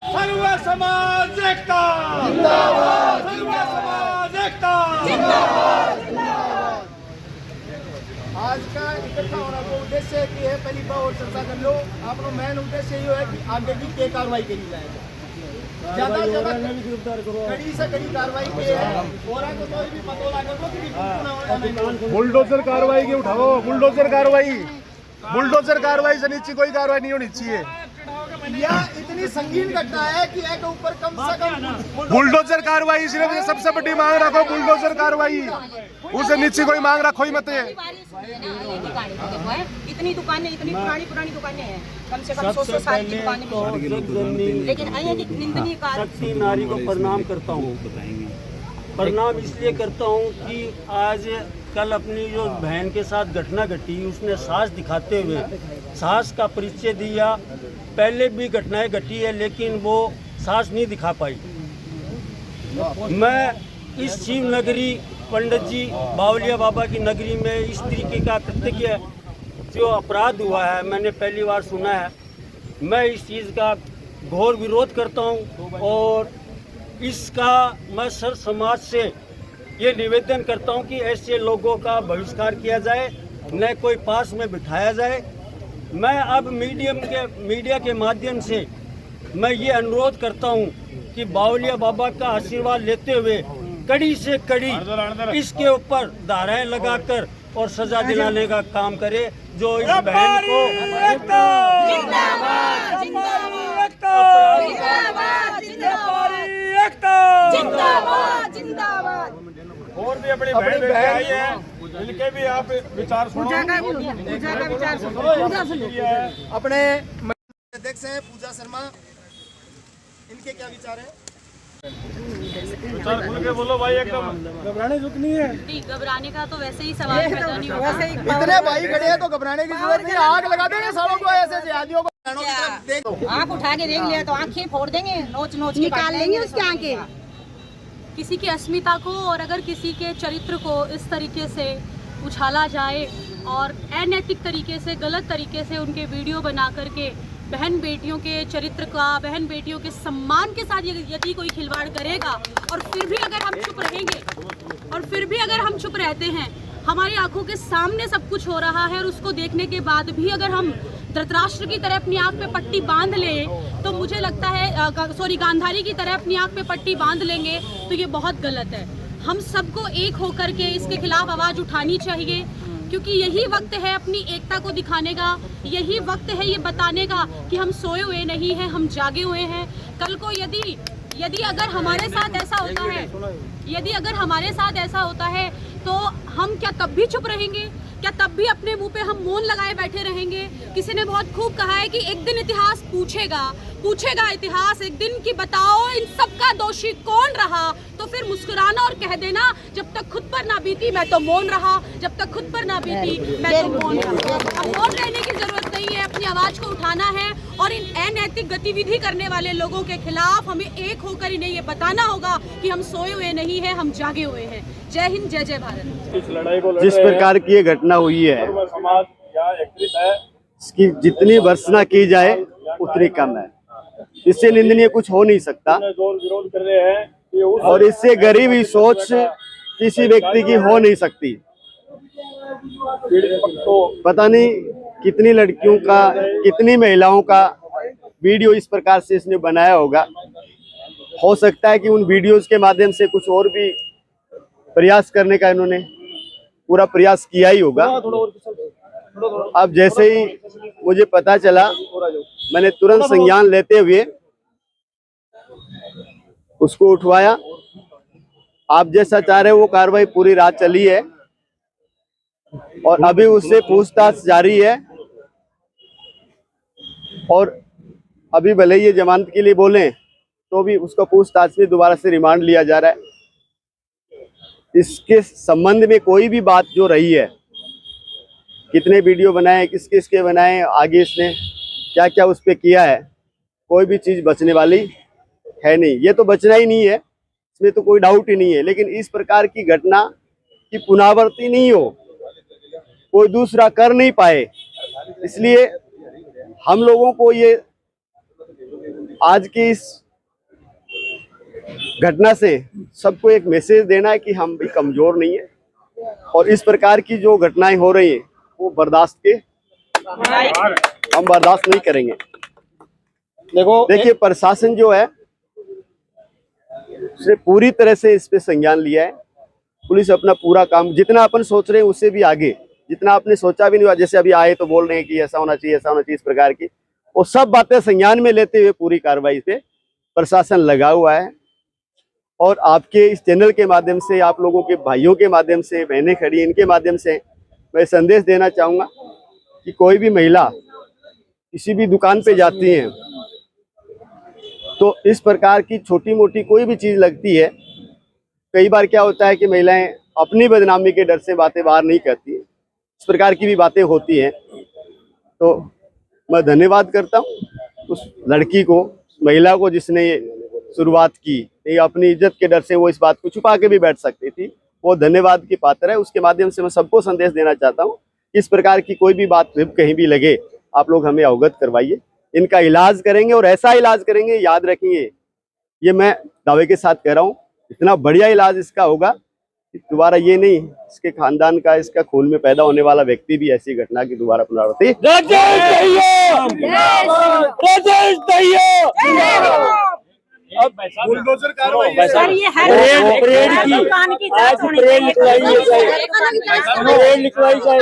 सर्व समाज एकता जिंदाबाद, सर्व समाज एकता जिंदाबाद। आज का इकट्ठा होने का उद्देश्य की है, पहली बार और चर्चा कर लो। अपना मेन उद्देश्य ये है कि आगे की क्या कार्रवाई करी जाए, ज्यादा से ज्यादा कड़ी से कड़ी कार्रवाई की है। और को तो भी पता लगा दो। बुलडोजर कार्रवाई की उठाओ, बुलडोजर कार्रवाई से नीचे कोई कार्रवाई नहीं होनी चाहिए। यह इतनी संगीन घटना है कि एक ऊपर कम से कम बुलडोजर कार्रवाई सिर्फ सबसे बड़ी मांग रखो, बुलडोजर कार्रवाई, उसे नीचे कोई मांग रखो ही मत। इतनी दुकानें, इतनी पुरानी दुकानें हैं, कम से कम 100 साल की दुकानें, लेकिन अत्यधिक निंदनीय कार्य। शक्ति नारी को प्रणाम करता हूँ। प्रणाम इसलिए करता हूँ कि आज कल अपनी जो बहन के साथ घटना घटी, उसने साहस दिखाते हुए साहस का परिचय दिया। पहले भी घटनाएं घटी है लेकिन वो साहस नहीं दिखा पाई। मैं इस शिव नगरी पंडित जी बावलिया बाबा की नगरी में इस तरीके का कृत्य जो अपराध हुआ है, मैंने पहली बार सुना है। मैं इस चीज़ का घोर विरोध करता हूँ और इसका मैं सर समाज से ये निवेदन करता हूँ कि ऐसे लोगों का बहिष्कार किया जाए, न कोई पास में बिठाया जाए। मैं अब मीडिया के माध्यम से मैं ये अनुरोध करता हूँ कि बावलिया बाबा का आशीर्वाद लेते हुए कड़ी से कड़ी इसके ऊपर धाराएं लगाकर और सजा दिलाने का काम करे, जो इस बहन को जिंदाबाद, जिंदाबाद, जिंदाबाद। और भी अपनी बहन बेटी आई है, इनके भी आप विचार सुनो। अपने अध्यक्ष हैं पूजा शर्मा, इनके क्या विचार है? विचार खुल के बोलो भाई, एकदम घबराने की नहीं है। नहीं, घबराने का तो वैसे ही सवाल पैदा नहीं होगा। इतने भाई खड़े हैं तो घबराने की जरूरत नहीं। आग लगा देंगे सालों को, ऐसे जिहादियों को आँख उठा के देख लिया तो आँखें फोड़ देंगे, नोच नोच निकाल लेंगे उसकी आँखें। किसी की अस्मिता को और अगर किसी के चरित्र को इस तरीके से उछाला जाए और अनैतिक तरीके से, गलत तरीके से उनके वीडियो बना करके बहन बेटियों के चरित्र का, बहन बेटियों के सम्मान के साथ यदि कोई खिलवाड़ करेगा और फिर भी अगर हम चुप रहेंगे और फिर भी अगर हम चुप रहते हैं, हमारी आंखों के सामने सब कुछ हो रहा है और उसको देखने के बाद भी अगर हम धृतराष्ट्र की तरह अपनी आंख पे पट्टी बांध लें तो मुझे लगता है गांधारी की तरह अपनी आंख पे पट्टी बांध लेंगे तो ये बहुत गलत है। हम सबको एक होकर के इसके खिलाफ आवाज़ उठानी चाहिए, क्योंकि यही वक्त है अपनी एकता को दिखाने का, यही वक्त है ये बताने का कि हम सोए हुए नहीं हैं, हम जागे हुए हैं। कल को यदि अगर हमारे साथ ऐसा होता है, यदि अगर हमारे साथ ऐसा होता है तो हम क्या तब भी चुप रहेंगे? क्या तब भी अपने मुंह पे हम मौन लगाए बैठे रहेंगे? किसी ने बहुत खूब कहा है कि एक दिन इतिहास पूछेगा इतिहास एक दिन कि बताओ इन सब का दोषी कौन रहा। तो फिर मुस्कुराना और कह देना जब तक खुद पर ना बीती मैं तो मौन रहा, जब तक खुद पर ना बीती मैं तो मौन रहा। अब मौन रहने की जरूरत नहीं है, अपनी आवाज को उठाना है और इन अनैतिक गतिविधि करने वाले लोगों के खिलाफ हमें एक होकर इन्हें ये बताना होगा कि हम सोए हुए नहीं हैं, हम जागे हुए हैं। जय हिंद, जय जय भारत। इस लड़ाई को जिस प्रकार की ये घटना हुई है, समाज यहाँ एकत्रित है। इसकी जितनी भर्त्सना की जाए उतनी कम है। इससे निंदनीय कुछ हो नहीं सकता जोर विरोध कर रहे हैं कि उस और इससे गरीबी सोच किसी व्यक्ति की हो नहीं सकती। पीड़ित पक्ष को पता नहीं कितनी लड़कियों का, कितनी महिलाओं का वीडियो इस प्रकार से इसने बनाया होगा। हो सकता है कि उन वीडियोस के माध्यम से कुछ और भी प्रयास करने का इन्होंने पूरा प्रयास किया ही होगा। अब जैसे ही मुझे पता चला, मैंने तुरंत संज्ञान लेते हुए उसको उठवाया। आप जैसा चाह रहे हो वो कार्रवाई पूरी रात चली है और अभी उससे पूछताछ जारी है। और अभी भले ये जमानत के लिए बोले तो भी उसका पूछताछ में दोबारा से रिमांड लिया जा रहा है। इसके संबंध में कोई भी बात जो रही है, कितने वीडियो बनाए, किस किस के बनाए, आगे इसने क्या क्या उस पर किया है, कोई भी चीज़ बचने वाली है नहीं। ये तो बचना ही नहीं है, इसमें तो कोई डाउट ही नहीं है। लेकिन इस प्रकार की घटना की पुनरावृत्ति नहीं हो, कोई दूसरा कर नहीं पाए, इसलिए हम लोगों को ये आज की इस घटना से सबको एक मैसेज देना है कि हम भी कमजोर नहीं है और इस प्रकार की जो घटनाएं हो रही हैं वो हम बर्दाश्त नहीं करेंगे। देखिए प्रशासन जो है उसने पूरी तरह से इस पे संज्ञान लिया है। पुलिस अपना पूरा काम जितना अपन सोच रहे हैं उससे भी आगे, जितना आपने सोचा भी नहीं हुआ, जैसे अभी आए तो बोल रहे हैं कि ऐसा होना चाहिए, ऐसा होना चाहिए, इस प्रकार की वो सब बातें संज्ञान में लेते हुए पूरी कार्रवाई पे प्रशासन लगा हुआ है। और आपके इस चैनल के माध्यम से, आप लोगों के भाइयों के माध्यम से, बहनें खड़ी इनके माध्यम से मैं संदेश देना चाहूँगा कि कोई भी महिला किसी भी दुकान पे जाती है तो इस प्रकार की छोटी मोटी कोई भी चीज़ लगती है, कई बार क्या होता है कि महिलाएं अपनी बदनामी के डर से बातें बाहर नहीं करती, इस प्रकार की भी बातें होती हैं। तो मैं धन्यवाद करता हूँ उस लड़की को, महिला को जिसने ये शुरुआत की। ये अपनी इज्जत के डर से वो इस बात को छुपा के भी बैठ सकती थी, वो धन्यवाद की पात्र है। उसके माध्यम से मैं सबको संदेश देना चाहता हूँ, इस प्रकार की कोई भी बात कहीं भी लगे आप लोग हमें अवगत करवाइए, इनका इलाज करेंगे और ऐसा इलाज करेंगे, याद रखेंगे, ये मैं दावे के साथ कह रहा हूँ, इतना बढ़िया इलाज इसका होगा कि दोबारा ये नहीं, इसके खानदान का, इसका खून में पैदा होने वाला व्यक्ति भी ऐसी घटना की दोबारा पुनरावृत्ति। अब बुलडोजर कार्रवाई सर ये हर परेड की आज परेड निकलवाई जाए।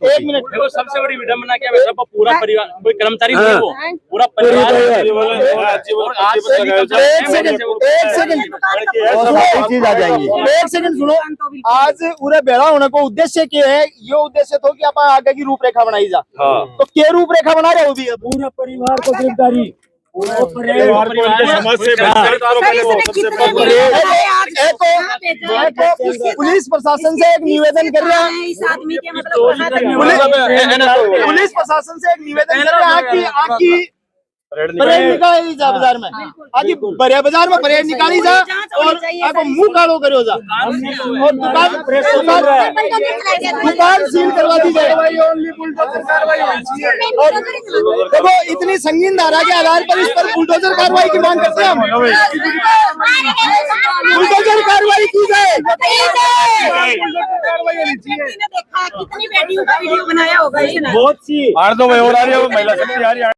एक मिनट, देखो सबसे बड़ी विडंबना क्या है, सबका पूरा परिवार, कोई कर्मचारी नहीं है, वो पूरा परिवार चीज आ जाएंगी। एक सेकंड सुनो, आज पूरे बेड़ा होने को उद्देश्य क्या है? ये उद्देश्य तो कि आप आगे की रूपरेखा बनाई जा, तो क्या रूपरेखा बना रहे हो भी? पूरा परिवार को गिरफ्तारी, पुलिस प्रशासन से एक निवेदन कर रहे हैं, पुलिस प्रशासन से एक निवेदन कर रहे हैं कि परेड निकाली जा बाजार में, आगे बड़े बाजार में परेड निकाली जा और आपको मुंह कालो करो जा और दुकान सील करवा दी जाए। और देखो इतनी संगीन धारा के आधार पर इस पर बुलडोजर कार्रवाई की मांग करते हैं हम, बुलडोजर कार्रवाई की जाए। कितनी बेटियों का वीडियो बनाया होगा इसने, बहुत सी और 2 और आ रही है महिला